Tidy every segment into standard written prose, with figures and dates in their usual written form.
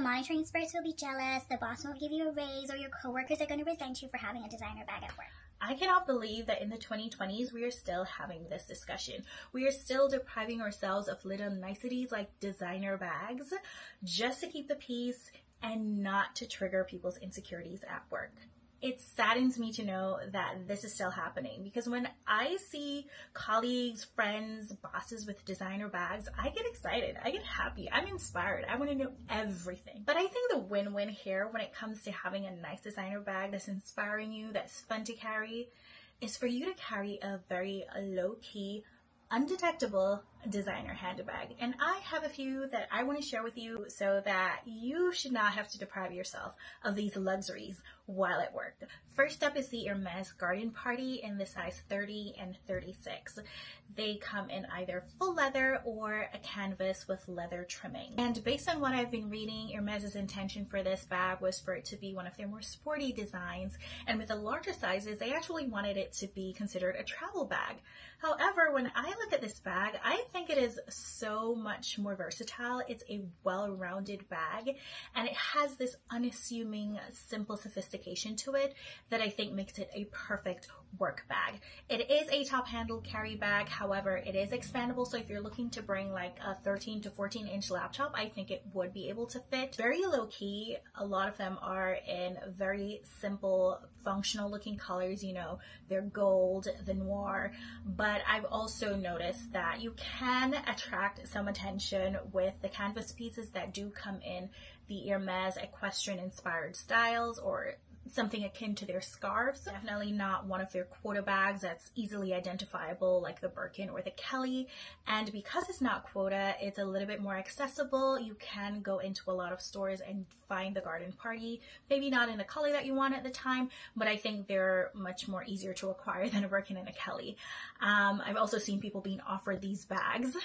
monitoring spirits will be jealous, the boss won't give you a raise, or your coworkers are going to resent you for having a designer bag at work. I cannot believe that in the 2020s, we are still having this discussion. We are still depriving ourselves of little niceties like designer bags just to keep the peace and not to trigger people's insecurities at work. It saddens me to know that this is still happening, because when I see colleagues, friends, bosses with designer bags, I get excited, I get happy, I'm inspired, I want to know everything. But I think the win-win here when it comes to having a nice designer bag that's inspiring you, that's fun to carry, is for you to carry a very low-key, undetectable designer handbag. And I have a few that I want to share with you so that you should not have to deprive yourself of these luxuries while at work. First up is the Hermes Garden Party in the size 30 and 36. They come in either full leather or a canvas with leather trimming. And based on what I've been reading, Hermes's intention for this bag was for it to be one of their more sporty designs. And with the larger sizes, they actually wanted it to be considered a travel bag. However, when I look at this bag, I think it is so much more versatile. It's a well-rounded bag, and it has this unassuming, simple sophistication to it that I think makes it a perfect work bag. It is a top handle carry bag, however, it is expandable, so if you're looking to bring like a 13 to 14 inch laptop, I think it would be able to fit. Very low key, a lot of them are in very simple, functional looking colors, you know, they're gold, the noir, but I've also noticed that you can attract some attention with the canvas pieces that do come in the Hermes equestrian inspired styles, or something akin to their scarves. Definitely not one of their quota bags that's easily identifiable like the Birkin or the Kelly. And because it's not quota, it's a little bit more accessible. You can go into a lot of stores and find the Garden Party. Maybe not in the color that you want at the time, but I think they're much more easier to acquire than a Birkin and a Kelly. I've also seen people being offered these bags,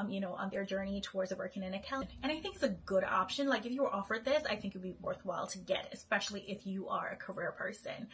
you know, on their journey towards a Birkin and a Kelly. And I think it's a good option. Like if you were offered this, I think it'd be worthwhile to get, especially if you are a career person.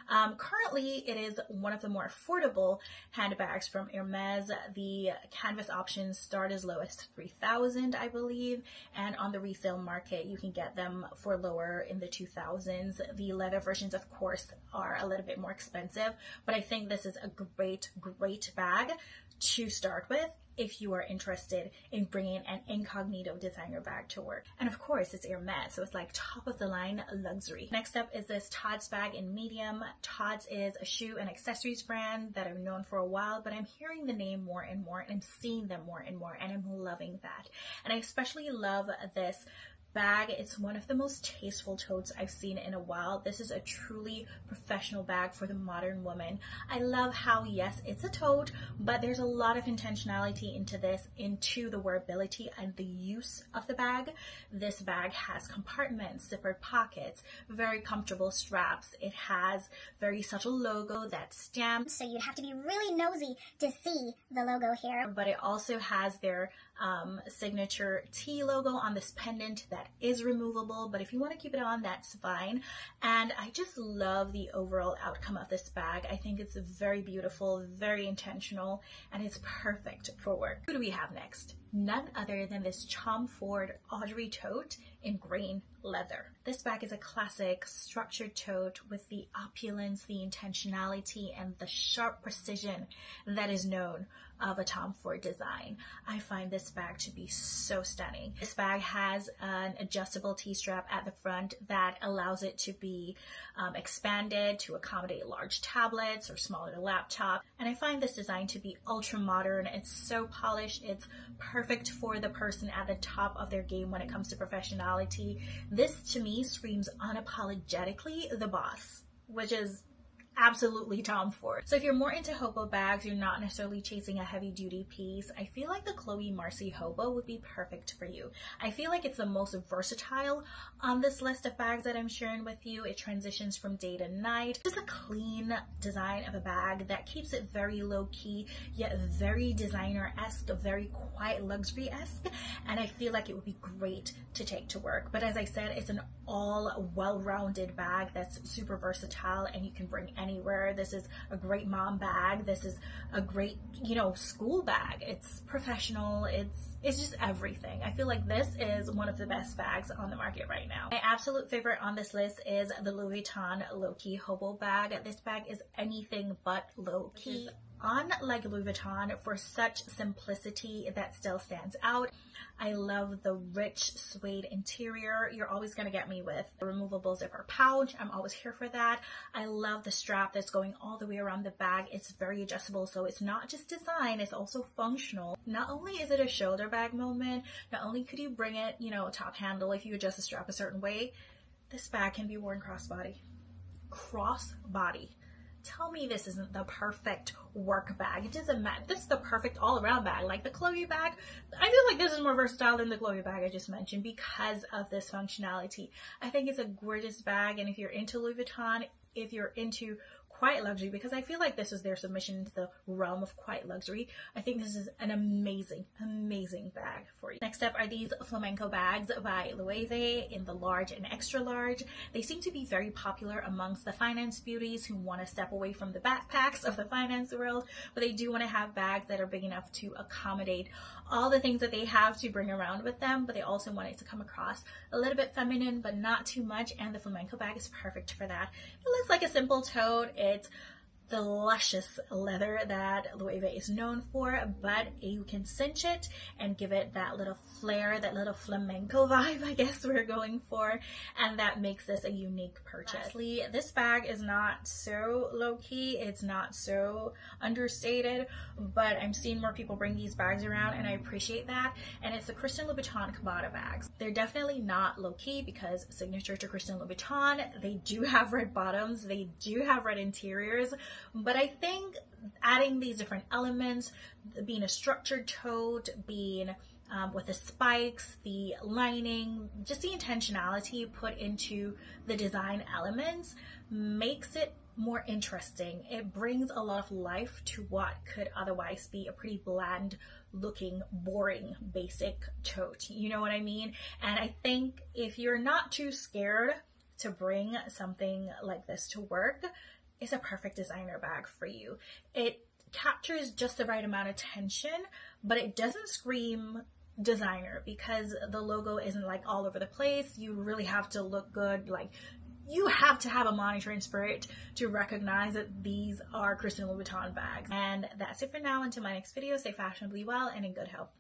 Currently, it is one of the more affordable handbags from Hermes. The canvas options start as low as $3,000, I believe, and on the resale market, you can get them for lower in the 2000s. The leather versions, of course, are a little bit more expensive, but I think this is a great bag to start with if you are interested in bringing an incognito designer bag to work. And of course, it's Hermes, so it's like top of the line luxury. Next up is this Tod's bag in medium. Tod's is a shoe and accessories brand that I've known for a while, but I'm hearing the name more and more, and I'm seeing them more and more, and I'm loving that. And I especially love this bag. It's one of the most tasteful totes I've seen in a while. This is a truly professional bag for the modern woman. I love how, yes, it's a tote, but there's a lot of intentionality into the wearability and the use of the bag. This bag has compartments, zippered pockets, very comfortable straps. It has very subtle logo that's stamped, so you'd have to be really nosy to see the logo here. But it also has their signature T logo on this pendant that is removable, but if you want to keep it on, that's fine. And I just love the overall outcome of this bag. I think it's very beautiful, very intentional, and it's perfect for work. Who do we have next? None other than this Tom Ford Audrey tote in green leather. This bag is a classic structured tote with the opulence, the intentionality, and the sharp precision that is known of a Tom Ford design. I find this bag to be so stunning. This bag has an adjustable T-strap at the front that allows it to be expanded to accommodate large tablets or smaller laptops. And I find this design to be ultra modern. It's so polished. It's perfect for the person at the top of their game when it comes to professionality. This to me screams unapologetically the boss, which is absolutely Tom Ford. So if you're more into hobo bags, you're not necessarily chasing a heavy duty piece, I feel like the Chloe Marcy Hobo would be perfect for you. I feel like it's the most versatile on this list of bags that I'm sharing with you. It transitions from day to night. Just a clean design of a bag that keeps it very low key, yet very designer-esque, very quiet luxury-esque, and I feel like it would be great to take to work. But as I said, it's an all well-rounded bag that's super versatile, and you can bring any anywhere. This is a great mom bag. This is a great, you know, school bag. It's professional. It's just everything. I feel like this is one of the best bags on the market right now. My absolute favorite on this list is the Louis Vuitton Low-Key Hobo bag. This bag is anything but low-key. Unlike Louis Vuitton, for such simplicity that still stands out. I love the rich suede interior. You're always going to get me with a removable zipper pouch. I'm always here for that. I love the strap that's going all the way around the bag. It's very adjustable, so it's not just design, it's also functional. Not only is it a shoulder bag moment, not only could you bring it, you know, top handle if you adjust the strap a certain way, this bag can be worn crossbody. Crossbody. Tell me this isn't the perfect work bag. It doesn't matter. This is the perfect all-around bag. Like the Chloe bag, I feel like this is more versatile than the Chloe bag I just mentioned because of this functionality. I think it's a gorgeous bag, and if you're into Louis Vuitton, if you're into quiet luxury, because I feel like this is their submission into the realm of quiet luxury, I think this is an amazing, amazing bag for you. Next up are these flamenco bags by Loewe in the large and extra large. They seem to be very popular amongst the finance beauties who want to step away from the backpacks of the finance world, but they do want to have bags that are big enough to accommodate all the things that they have to bring around with them, but they also want it to come across a little bit feminine, but not too much, and the flamenco bag is perfect for that. It looks like a simple tote. It's the luscious leather that Loewe is known for, but you can cinch it and give it that little flair, that little flamenco vibe, I guess we're going for, and that makes this a unique purchase. Lastly, this bag is not so low-key, it's not so understated, but I'm seeing more people bring these bags around, and I appreciate that, and it's the Christian Louboutin Cabana bags. They're definitely not low-key because signature to Christian Louboutin, they do have red bottoms, they do have red interiors, but I think adding these different elements, being a structured tote, being with the spikes, the lining, just the intentionality put into the design elements makes it more interesting. It brings a lot of life to what could otherwise be a pretty bland looking, boring, basic tote. You know what I mean? And I think if you're not too scared to bring something like this to work, it's a perfect designer bag for you. It captures just the right amount of tension, but it doesn't scream designer because the logo isn't like all over the place. You really have to look good. Like, you have to have a monitoring spirit to recognize that these are Christian Louboutin bags. And that's it for now. Until my next video, stay fashionably well and in good health.